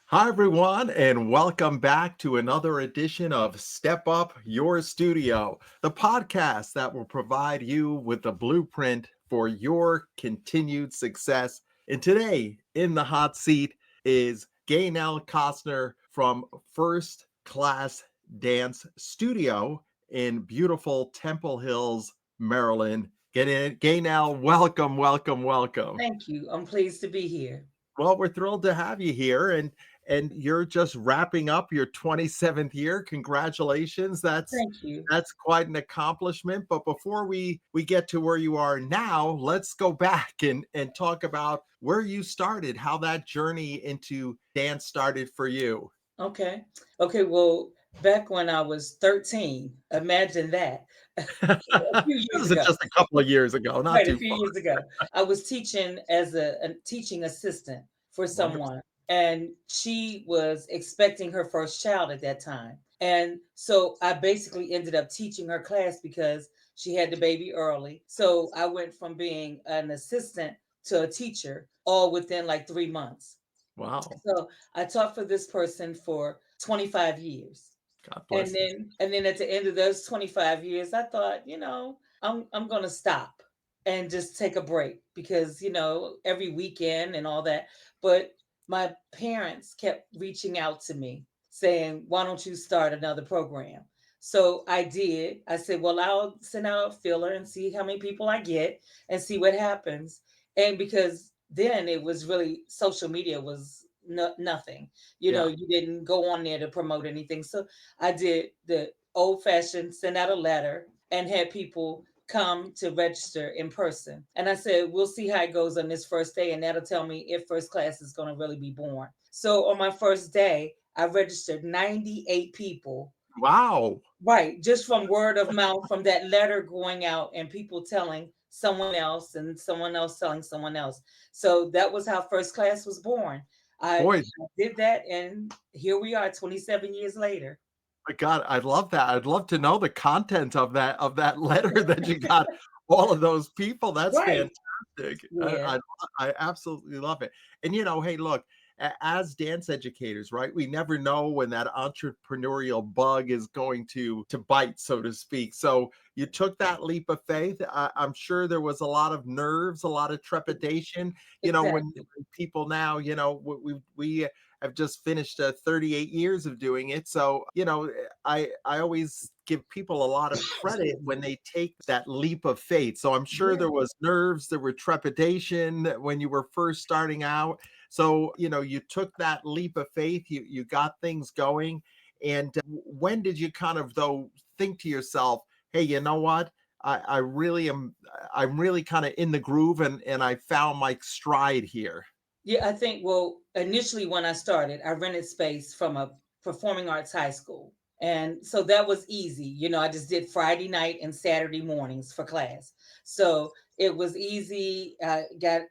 Hi, everyone, and welcome back to another edition of Step Up Your Studio, the podcast that will provide you with the blueprint for your continued success. And today, in the hot seat is Gaynell Costner from First Class Dance Studio in beautiful Temple Hills, Maryland. Get in, Gaynell. Welcome, welcome, welcome. Thank you. I'm pleased to be here. Well, we're thrilled to have you here, and you're just wrapping up your 27th year. Congratulations. Thank you. That's quite an accomplishment. But before we get to where you are now, let's go back and talk about where you started, how that journey into dance started for you. Okay. Okay. Well, back when I was 13, imagine that. A few This years is ago, just a couple of years ago, not right? A too few far. years ago, I was teaching as a teaching assistant for Wonderful. someone, and she was expecting her first child at that time. And so I basically ended up teaching her class because she had the baby early. So I went from being an assistant to a teacher all within like 3 months. Wow. So I taught for this person for 25 years. God And bless you. then at the end of those 25 years, I thought, I'm going to stop and just take a break because, every weekend and all that. But my parents kept reaching out to me saying, "Why don't you start another program?" So I did. I said, "Well, I'll send out a filler and see how many people I get and see what happens." And because then it was really social media was nothing. Yeah. You didn't go on there to promote anything. So I did the old fashioned send out a letter and had people come to register in person. And I said, we'll see how it goes on this first day, and that'll tell me if first class is going to really be born. So on my first day, I registered 98 people. Wow. Right, just from word of mouth, from that letter going out and people telling someone else and someone else telling someone else. So that was how first class was born. Boy, I did that, and here we are 27 years later. my God, I love that. I'd love to know the content of that letter that you got all of those people. That's Right. fantastic. Yeah. I absolutely love it. And hey, look, as dance educators, right? We never know when that entrepreneurial bug is going to bite, so to speak. So you took that leap of faith. I'm sure there was a lot of nerves, a lot of trepidation. When Exactly. people now, we I've just finished 38 years of doing it. So, I always give people a lot of credit Excuse when me. they take that leap of faith. So I'm sure Yeah. there was nerves, there were trepidation when you were first starting out. So, you took that leap of faith, you got things going. And when did you kind of though think to yourself, hey, you know what? I really am I'm really kind of in the groove and I found my stride here. Yeah, I think, well, initially when I started, I rented space from a performing arts high school. And so that was easy. I just did Friday night and Saturday mornings for class. So it was easy. I got,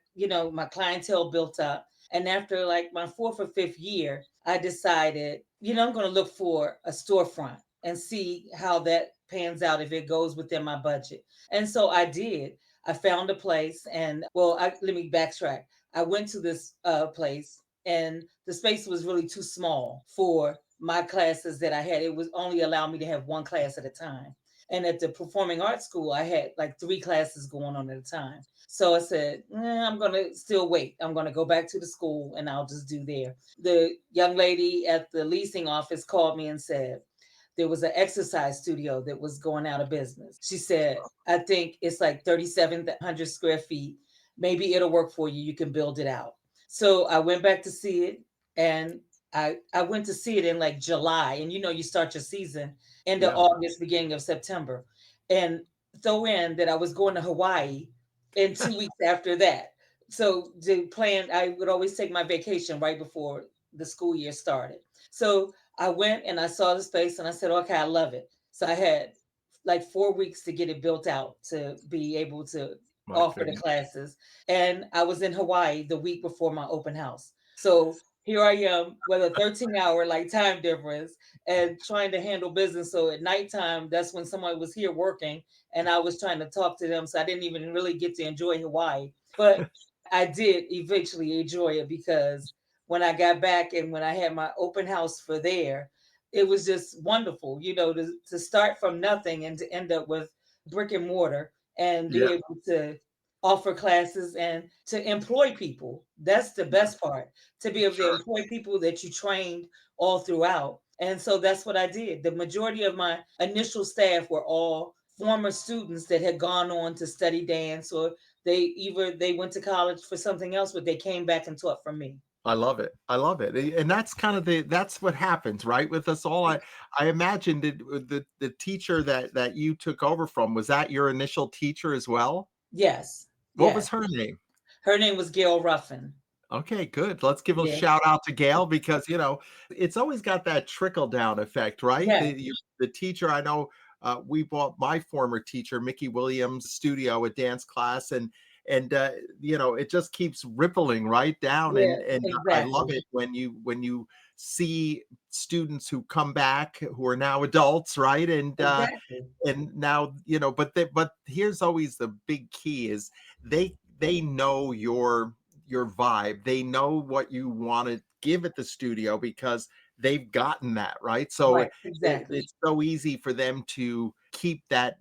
my clientele built up. And after like my fourth or fifth year, I decided, I'm going to look for a storefront and see how that pans out if it goes within my budget. And so I did. I found a place, and well, let me backtrack. I went to this place, and the space was really too small for my classes that I had. It was only allowed me to have one class at a time. And at the performing arts school, I had like three classes going on at a time. So I said, I'm going to still wait. I'm going to go back to the school and I'll just do there. The young lady at the leasing office called me and said, there was an exercise studio that was going out of business. She said, I think it's like 3,700 square feet. Maybe it'll work for you. You can build it out. So I went back to see it, and I went to see it in like July. And you start your season into Yeah. August, beginning of September. And throw in that I was going to Hawaii in 2 weeks after that. So the plan, I would always take my vacation right before the school year started. So I went and I saw the space and I said, okay, I love it. So I had like 4 weeks to get it built out to be able to My offer the goodness. classes. And I was in Hawaii the week before my open house. So here I am with a 13-hour like time difference and trying to handle business. So at nighttime, that's when someone was here working and I was trying to talk to them. So I didn't even really get to enjoy Hawaii. But I did eventually enjoy it because when I got back and when I had my open house for there, it was just wonderful, to start from nothing and to end up with brick and mortar and be Yeah, able to offer classes and to employ people. That's the best part, to be able to sure. employ people that you trained all throughout. And so that's what I did. The majority of my initial staff were all former students that had gone on to study dance, or they went to college for something else, but they came back and taught from me. I love it. I love it. And that's kind of that's what happens, right? With us all. I imagine the teacher that you took over from, was that your initial teacher as well? Yes, What yes. was her name? Her name was Gail Ruffin. Okay, good. Let's give a Yeah. shout out to Gail, because it's always got that trickle down effect, right? Yes, The teacher I know, we bought my former teacher Mickey Williams' studio, a dance class, and it just keeps rippling right down, yeah, and I love exactly. it when you see students who come back who are now adults, right? Exactly. And now, but here's always the big key is they know your vibe. They know what you want to give at the studio because they've gotten that, right? So Right, exactly. it's so easy for them to keep that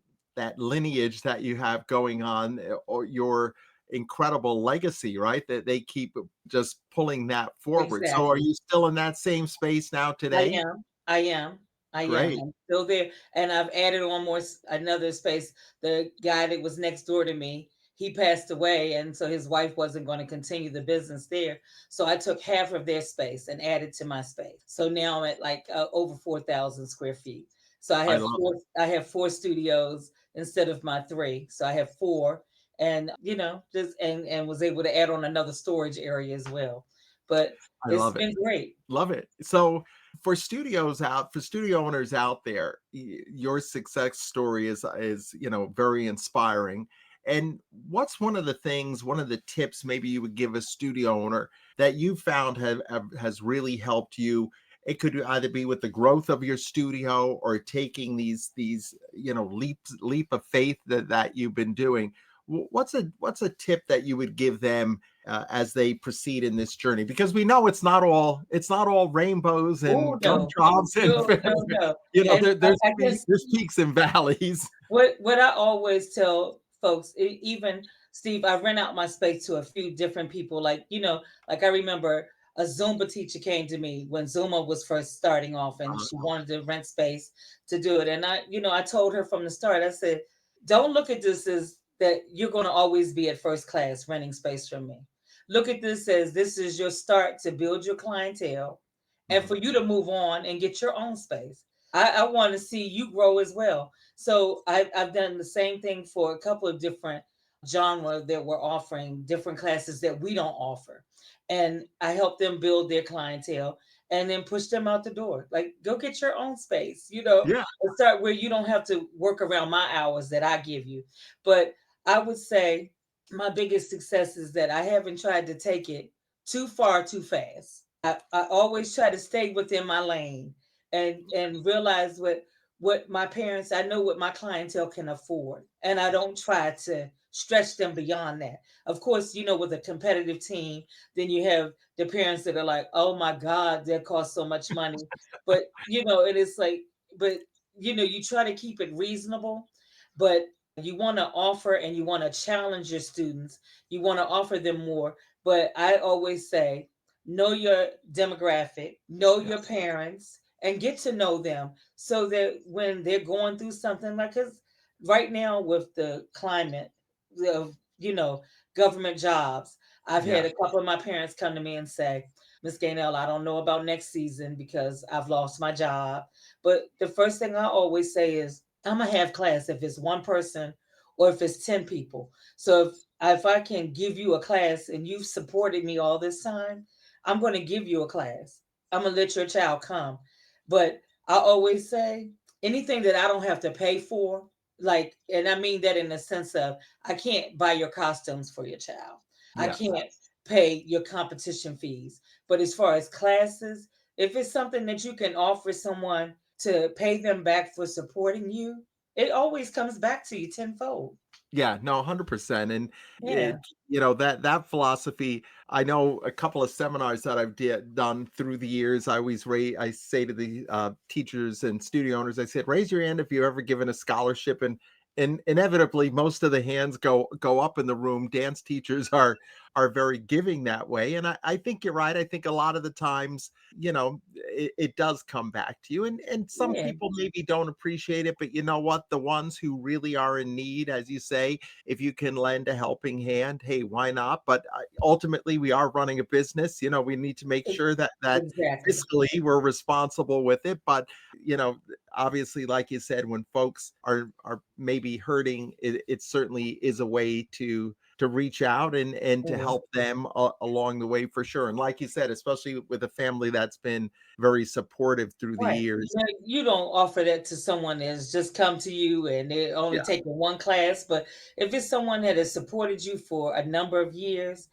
lineage that you have going on, or your incredible legacy, right? That they keep just pulling that forward. So are Exactly. you still in that same space now I today? am. I am. I am. Great. I'm still there. And I've added on another space. The guy that was next door to me, he passed away. And so his wife wasn't going to continue the business there. So I took half of their space and added to my space. So now I'm at like over 4,000 square feet. So I love it. I have four studios instead of my three. So I have four, and just and was able to add on another storage area as well. But I it's love it. been great. Love it. So for studio owners out there, your success story is very inspiring. And what's one of the tips maybe you would give a studio owner that you found has really helped you? It could either be with the growth of your studio, or taking these leap of faith that you've been doing. What's a tip that you would give them as they proceed in this journey, because we know it's not all rainbows Oh and no, gumdrops, and no, no, no. And there's I guess there's peaks and valleys. what I always tell folks, even Steve, I rent out my space to a few different people. Like I remember a Zumba teacher came to me when Zumba was first starting off, and she Uh, wanted to rent space to do it. And I told her from the start, I said, don't look at this as that you're going to always be at first class renting space from me. Look at this as this is your start to build your clientele and mhm. for you to move on and get your own space. I want to see you grow as well. So I've done the same thing for a couple of different genres that we're offering different classes that we don't offer. And I help them build their clientele and then push them out the door. Like, go get your own space, Yeah, and start where you don't have to work around my hours that I give you. But I would say my biggest success is that I haven't tried to take it too far too fast. I always try to stay within my lane and realize what my parents, I know what my clientele can afford, and I don't try to stretch them beyond that. Of course, with a competitive team, then you have the parents that are like, oh my god, that costs so much money. But it is like, but you try to keep it reasonable, but you want to offer and you want to challenge your students, you want to offer them more. But I always say, know your demographic, know your yes, parents, and get to know them so that when they're going through something, like, because right now with the climate of government jobs, I've had yes. a couple of my parents come to me and say, Miss Gaynell, I don't know about next season because I've lost my job. But the first thing I always say is, I'm gonna have class if it's one person or if it's 10 people. So if I can give you a class and you've supported me all this time, I'm going to give you a class. I'm going to let your child come. But I always say, anything that I don't have to pay for, like, and I mean that in the sense of, I can't buy your costumes for your child. I Yes. can't pay your competition fees. But as far as classes, if it's something that you can offer someone to pay them back for supporting you, it always comes back to you tenfold. Yeah, no, 100%. And Yeah. that philosophy, I know a couple of seminars that I've done through the years. I say to the teachers and studio owners, I said, raise your hand if you've ever given a scholarship. And inevitably most of the hands go up in the room. Dance teachers are very giving that way. And I think you're right. I think a lot of the times, it does come back to you. And some Yeah. people maybe don't appreciate it, but you know what? The ones who really are in need, as you say, if you can lend a helping hand, hey, why not? But ultimately, we are running a business. We need to make e- sure that Exactly. fiscally we're responsible with it. But you know, obviously, like you said, when folks are maybe hurting, it certainly is a way to reach out and to Yeah. help them along the way for sure. And like you said, especially with a family that's been very supportive through the Right. years. You don't offer that to someone that's just come to you and they're only Yeah. taking one class. But if it's someone that has supported you for a number of years,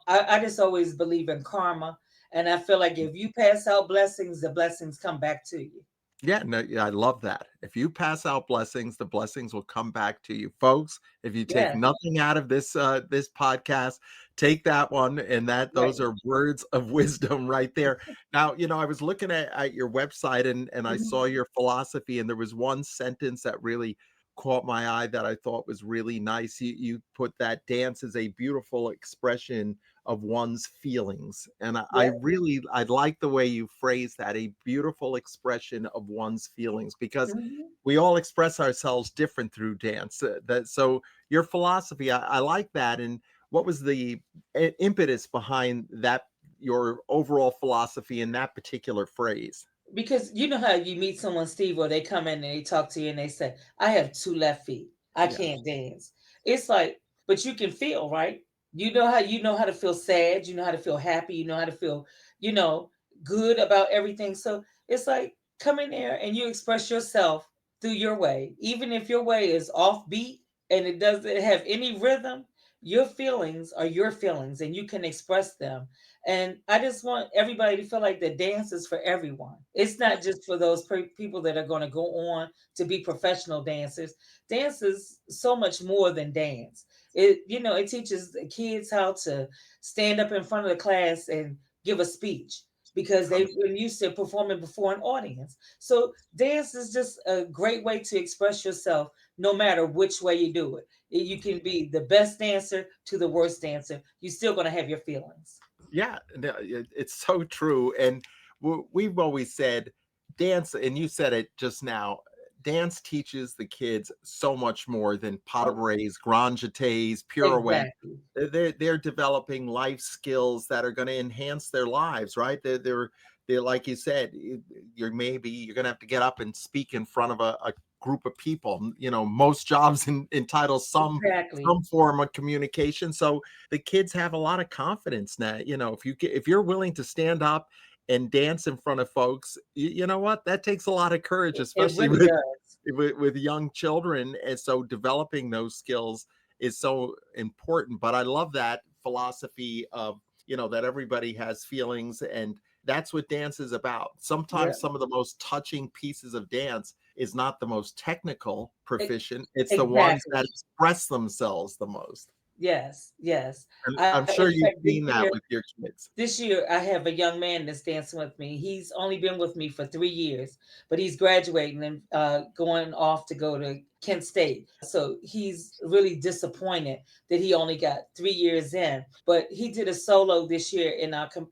I just always believe in karma. And I feel like if you pass out blessings, the blessings come back to you. Yeah, no, yeah, I love that. If you pass out blessings, the blessings will come back to you. Folks, if you take Yeah. nothing out of this podcast, take that one, and those Right. are words of wisdom right there. Now, I was looking at your website and I saw Mhm. your philosophy, and there was one sentence that really caught my eye that I thought was really nice. You put that dance is a beautiful expression of one's feelings. And Yeah. I like the way you phrase that, a beautiful expression of one's feelings, because Mhm. we all express ourselves different through dance. So your philosophy, I like that. And what was the impetus behind that, your overall philosophy in that particular phrase? Because you know how you meet someone, Steve, or they come in and they talk to you and they say, I have two left feet. I Yeah. can't dance. It's like, but you can feel, right? You know how to feel sad, you know how to feel happy, you know how to feel, you know, good about everything. So it's like come in there and you express yourself through your way. Even if your way is offbeat and it doesn't have any rhythm, your feelings are your feelings and you can express them. And I just want everybody to feel like the dance is for everyone. It's Yeah. not just for those people that are going to go on to be professional dancers. Dance is so much more than dance. It teaches the kids how to stand up in front of the class and give a speech because they've been used to performing before an audience. So dance is just a great way to express yourself no matter which way you do it. You can be the best dancer to the worst dancer. You're still going to have your feelings. Yeah, no, it's so true. And we've always said dance, and you said it just now. Dance teaches the kids so much more than pas de Oh, bourrées, grand jetés, pirouettes. exactly. They're developing life skills that are going to enhance their lives, right? They're like you said, you're going to have to get up and speak in front of a group of people. Most jobs entitle Exactly. some form of communication. So the kids have a lot of confidence now. If you're willing to stand up and dance in front of folks, you know what? That takes a lot of courage, It especially really does. with young children. And so developing those skills is so important. But I love that philosophy of, that everybody has feelings, and that's what dance is about. Yeah. Sometimes some of the most touching pieces of dance is not the most technical E- proficient, it's the ones that Exactly. express themselves the most. Yes. Yes. And I, I'm sure in you've fact, seen that with your kids. this year, I have a young man that's dancing with me. He's only been with me for 3 years, but he's graduating and going off to go to Kent State. So he's really disappointed that he only got 3 years in. But he did a solo this year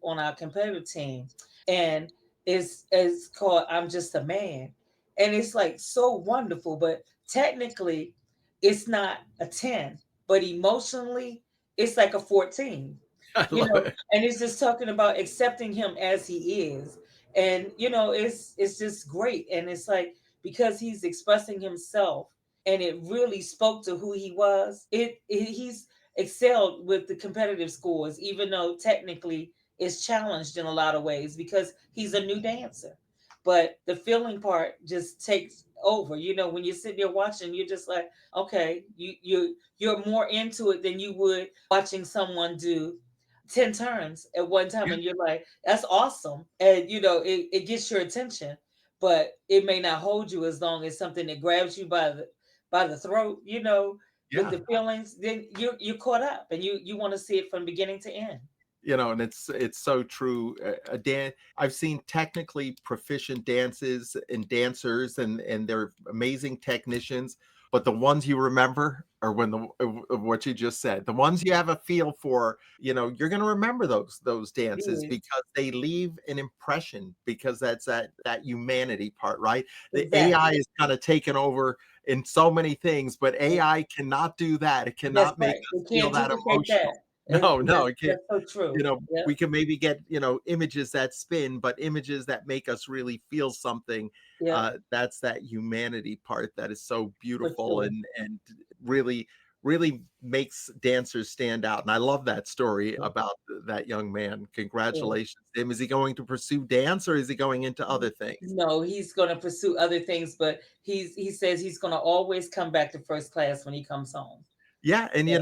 on our competitive team, and it's called "I'm Just a Man," and it's like so wonderful. But technically, it's not a 10, but emotionally, it's like a 14, I love it. and it's just talking about accepting him as he is. And it's just great. And it's like because he's expressing himself and it really spoke to who he was, he's excelled with the competitive scores, even though technically it's challenged in a lot of ways because he's a new dancer. But the feeling part just takes over. When you're sitting there watching, you're just like, okay, you're more into it than you would watching someone do 10 turns at one time, Yeah. and you're like, that's awesome. And it gets your attention, but it may not hold you as long as something that grabs you by the throat. with Yeah. the feelings, then you're caught up and you want to see it from beginning to end. And it's so true. I've seen technically proficient dances and dancers, and they're amazing technicians. But the ones you remember are when of what you just said, the ones you have a feel for. You're going to remember those dances Yes, because they leave an impression. Because that's that humanity part, right? The AI exactly. is kind of taken over in so many things, but AI cannot do that. It That's cannot make right. us We feel can't that duplicate emotional. that. No, no, it can't. That's so true. We Yep. can maybe get, images that spin, but images that make us really feel something. Yep. That's that humanity part that is so For beautiful, sure. and really, really makes dancers stand out. And I love that story Yeah. about that young man. Yeah. Congratulations to him. Is he going to pursue dance, or is he going into other things? No, he's going to pursue other things, but he says he's going to always come back to first class when he comes home. Yeah, and Yeah.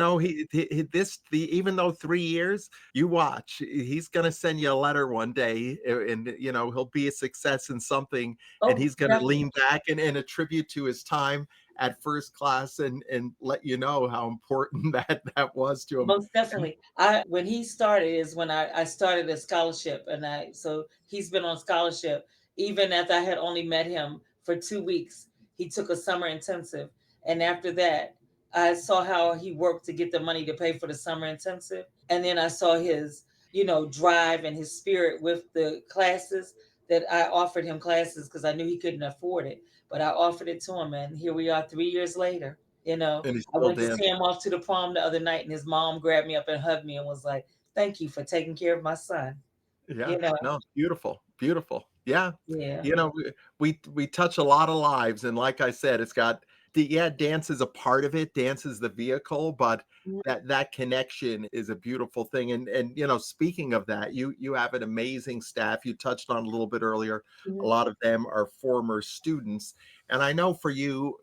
even though 3 years, you watch, he's gonna send you a letter one day, and he'll be a success in something, and Oh, he's gonna definitely. lean back and attribute to his time at first class, and let you know how important that was to him. Most And definitely. I When he started is when I started a scholarship, and I so he's been on scholarship even after I had only met him for 2 weeks. He took a summer intensive, and after that, I saw how he worked to get the money to pay for the summer intensive, and then I saw his drive and his spirit with the classes that I offered him classes because I knew he couldn't afford it, but I offered it to him, and here we are 3 years later. You know, and he's I still went to see dancing. him off to the prom the other night, and his mom grabbed me up and hugged me and was like, "Thank you for taking care of my son." Yeah, You know, no, beautiful, beautiful. Yeah, yeah, we touch a lot of lives, and like I said, it's got yeah, dance is a part of it. Dance is the vehicle, but mhm, that connection is a beautiful thing. And speaking of that, you have an amazing staff. You touched on a little bit earlier. A mhm. lot of them are former students, and I know for you,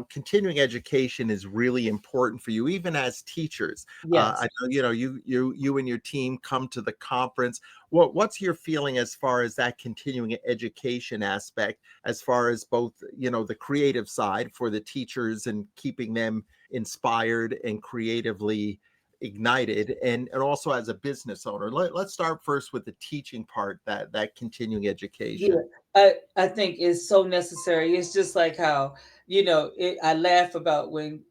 continuing education is really important for you, even as teachers. I Yes, know you and your team come to the conference. What's your feeling as far as that continuing education aspect, as far as both the creative side for the teachers and keeping them inspired and creatively ignited, and also as a business owner? Let's start first with the teaching part, that continuing yeah. education. I think it's so necessary. It's just like how I laugh about when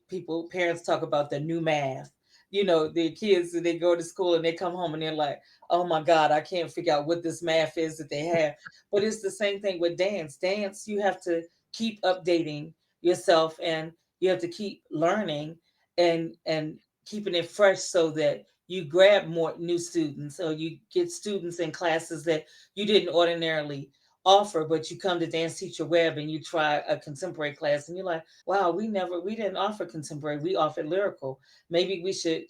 parents talk about the new math. The kids, they go to school and they come home and they're like, "Oh my God, I can't figure out what this math is that they have." But it's the same thing with dance. Dance, you have to keep updating yourself, and you have to keep learning and keeping it fresh so that you grab more new students, or you get students in classes that you didn't ordinarily offer, but you come to Dance Teacher Web and you try a contemporary class and you're like, wow, we didn't offer contemporary, we offered lyrical. Maybe we should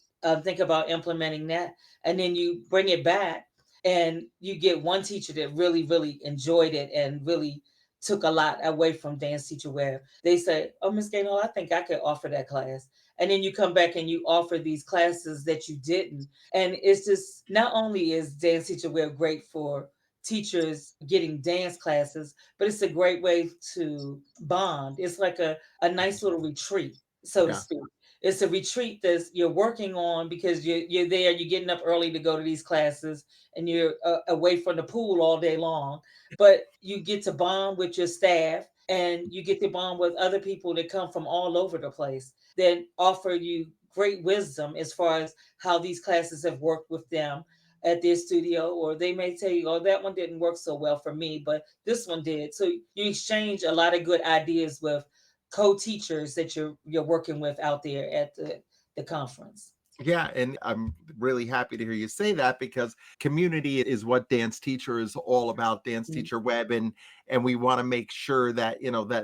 think about implementing that. And then you bring it back and you get one teacher that really, really enjoyed it and really took a lot away from Dance Teacher Web. They say, oh, Miss Gaynell, I think I could offer that class. And then you come back and you offer these classes that you didn't. And it's just, not only is Dance Teacher Web great for teachers getting dance classes, but it's a great way to bond. It's like a nice little retreat, so to Yeah. speak. It's a retreat that you're working on because you're there, you're getting up early to go to these classes, and you're away from the pool all day long. But you get to bond with your staff, and you get to bond with other people that come from all over the place that offer you great wisdom as far as how these classes have worked with them at their studio, or they may tell you, oh, that one didn't work so well for me, but this one did. So you exchange a lot of good ideas with co-teachers that you're working with out there at the conference. Yeah, and I'm really happy to hear you say that, because community is what Dance Teacher is all about. Dance Mm. Teacher Web, and we want to make sure that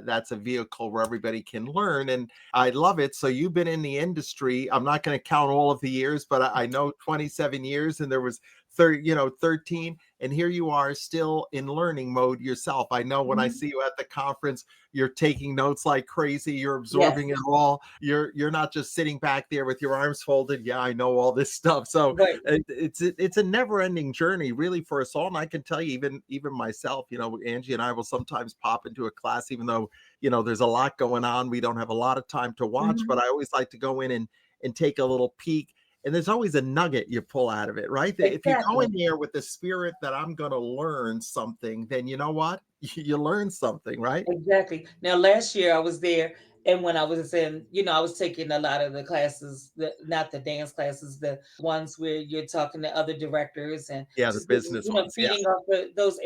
that's a vehicle where everybody can learn. And I love it. So you've been in the industry. I'm not going to count all of the years, but I know 27 years, and there was 13, and here you are still in learning mode yourself. I know when I Mhm. see you at the conference, you're taking notes like crazy, you're Yes, absorbing it all. You're not just sitting back there with your arms folded. Yeah, I know all this stuff. So right. it's a never-ending journey really for us all. And I can tell you, even myself, Angie and I will sometimes pop into a class, even though there's a lot going on. We don't have a lot of time to watch, but Mhm. I always like to go in and take a little peek, and there's always a nugget you pull out of it, right? If you go Exactly. in there with the spirit that I'm going to learn something, then you know what? You learn something, right? Exactly. Now, last year I was there, and when I was in, I was taking a lot of the classes, not the dance classes, the ones where you're talking to other directors and Yeah, the just getting, business ones. Yeah. feeding off those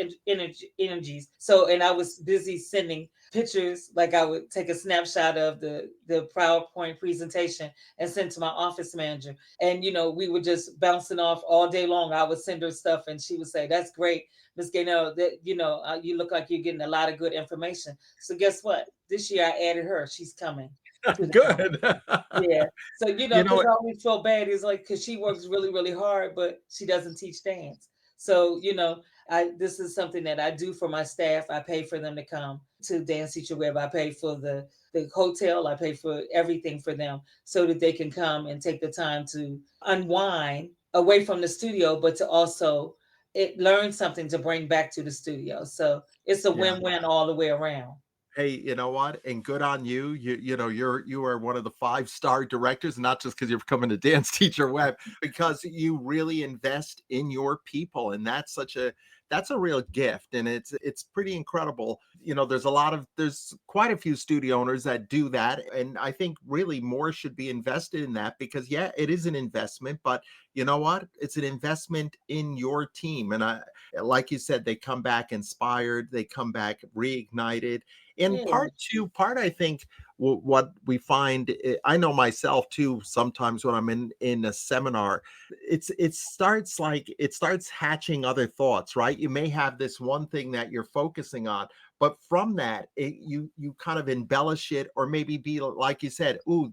energies. So, and I was busy sending pictures, like I would take a snapshot of the PowerPoint presentation and send to my office manager, and we were just bouncing off all day long. I would send her stuff, and she would say, "That's great, Miss Gaynell, that you look like you're getting a lot of good information." So guess what? This year I added her. She's coming to the conference. Good. Yeah. So You know because what? I always felt bad. It's like because she works really, really hard, but she doesn't teach dance. So I this is something that I do for my staff. I pay for them to come to Dance Teacher Web. I pay for the hotel. I pay for everything for them so that they can come and take the time to unwind away from the studio, but to also learn something to bring back to the studio. So it's a Yeah. win-win all the way around. Hey, you know what? And good on you. You are one of the five-star directors, not just because you're becoming a dance teacher web, because you really invest in your people. And that's a real gift. And it's pretty incredible. There's quite a few studio owners that do that. And I think really more should be invested in that because yeah, it is an investment, but you know what? It's an investment in your team. And like you said, they come back inspired, they come back reignited, and Yeah, part I think what we find, I know myself too, sometimes when I'm in a seminar, it starts hatching other thoughts, right? You may have this one thing that you're focusing on, but from that you kind of embellish it, or maybe be like you said, ooh,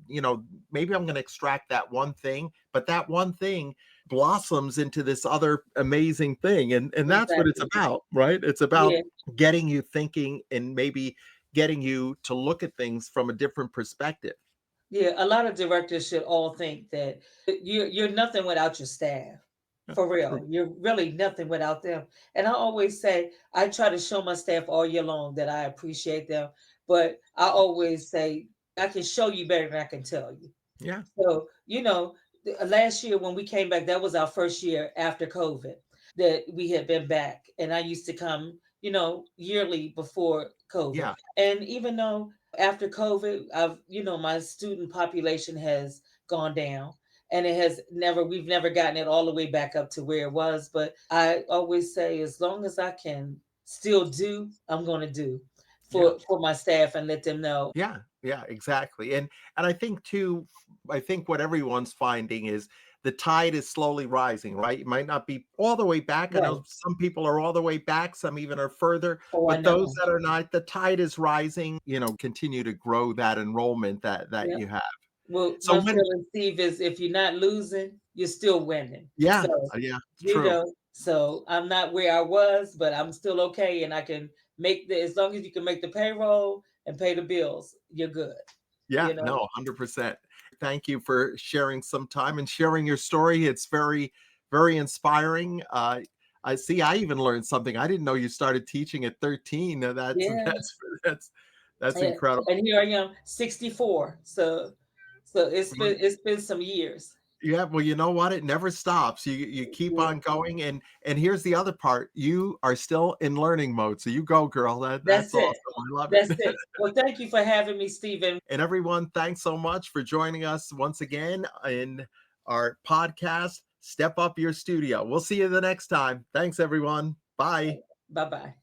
maybe I'm going to extract that one thing, but that one thing blossoms into this other amazing thing, and that's what it's exactly. about, right? It's about Yeah. getting you thinking and maybe getting you to look at things from a different perspective. Yeah, a lot of directors should all think that you're nothing without your staff. Yeah, For true. real. You're really nothing without them. And I always say I try to show my staff all year long that I appreciate them, but I always say I can show you better than I can tell you. Yeah, So, last year when we came back, that was our first year after COVID that we had been back. And I used to come, yearly before COVID. yeah, And even though after COVID, my student population has gone down, and we've never gotten it all the way back up to where it was. But I always say, as long as I can still do, I'm going to do yeah. for my staff and let them know. Yeah, yeah, exactly. And I think too, I think what everyone's finding is the tide is slowly rising, right? It might not be all the way back. I know Right. some people are all the way back, some even are further, Oh, I but those know. that are not, the tide is rising, continue to grow that enrollment that Yeah. you have. Well, So my when feeling, Steve, is if you're not losing, you're still winning. yeah, So, yeah, it's true. so I'm not where I was, but I'm still okay. And I can as long as you can make the payroll and pay the bills, you're good, Yeah, you know? no, 100%. Thank you for sharing some time and sharing your story. It's very, very inspiring. I see. I even learned something. I didn't know you started teaching at 13. Yeah. That's that's Yeah. incredible. And here I am, 64. So it's been some years. Yeah, well, you know what? It never stops. You keep Yeah. on going, and here's the other part. You are still in learning mode. So you go, girl. That's That's it. awesome. I love it. That's it. Well, thank you for having me, Stephen. And everyone, thanks so much for joining us once again in our podcast, Step Up Your Studio. We'll see you the next time. Thanks, everyone. Bye. Bye bye.